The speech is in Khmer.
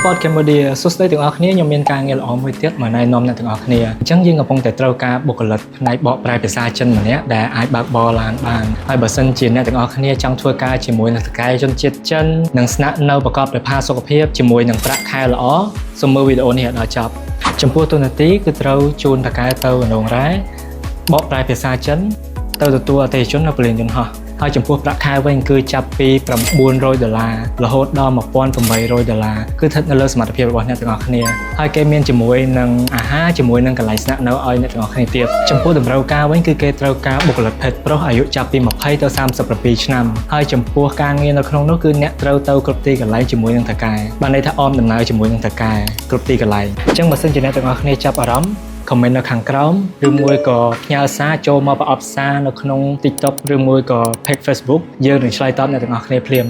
Sport Cambodia សួស្តីទាំងអស់គ្នាខ្ញុំមានការងារល្អមួយទៀតមកណែនាំអ្នកទាំងអស់គ្នាអញ្ចឹងយើងកំពុងតែត្រូវការបុគ្គលិកផ្នែកបកប្រែភាសាចិនម្នាក់ដែលអាចបើកបរឡានបានហើយបើសិនជាអ្នកទាំងអស់គ្នាចង់ធ្វើការជាមួយនឹងថៅកែជនជាតិចិននិងស្នាក់នៅប្រកបដោយផាសុកភាពជាមួយនឹងប្រាក់ខែល្អសូមមើលវីដេអូនេះឲ្យដល់ចប់ចំពោះតួនាទីគឺត្រូវជូនថៅកែទៅអនុងរ៉ែបកប្រែភាសាចិនទៅទទួលអតិថិជននៅពលានយន្តហោះហើយចំពោះប្រាក់ខែវិញគឺចាប់ពី$900រហូតដល់$1,800គឺស្ថិតនៅលើសមត្ថភាពរបស់អ្នកទាំងអស់គ្នាហើយគេមានជាមួយនឹងអាហារជាមួយនឹងកន្លែងស្នាក់នៅឲ្យអ្នកទាំងអស់គ្នាទៀតចំពោះតម្រូវការវិញគឺគេត្រូវការបុគ្គលិកភេទប្រុសអាយុចាប់ពី20ទៅ37ឆ្នាំហើយចំពោះការងារនៅក្នុងនោះគឺអ្នកត្រូវទៅគ្រប់ទីកន្លែងជាមួយនឹងថៅកែបានន័យថាអមដំណើរជាមួយនឹងថៅកែគ្រប់ទីកន្លែងអញ្ចឹងបើសិនជាអ្នកទាំងអស់គ្នាចាប់អារម្មណ៍comment នៅខាងក្រោមឬមួយក៏ផ្ញើសារចូលមកប្រអប់សារនៅក្នុង TikTok ឬមួយក៏ page Facebook យើងនឹងឆ្លើយតបអ្នកទាំងអស់គ្នាភ្លាម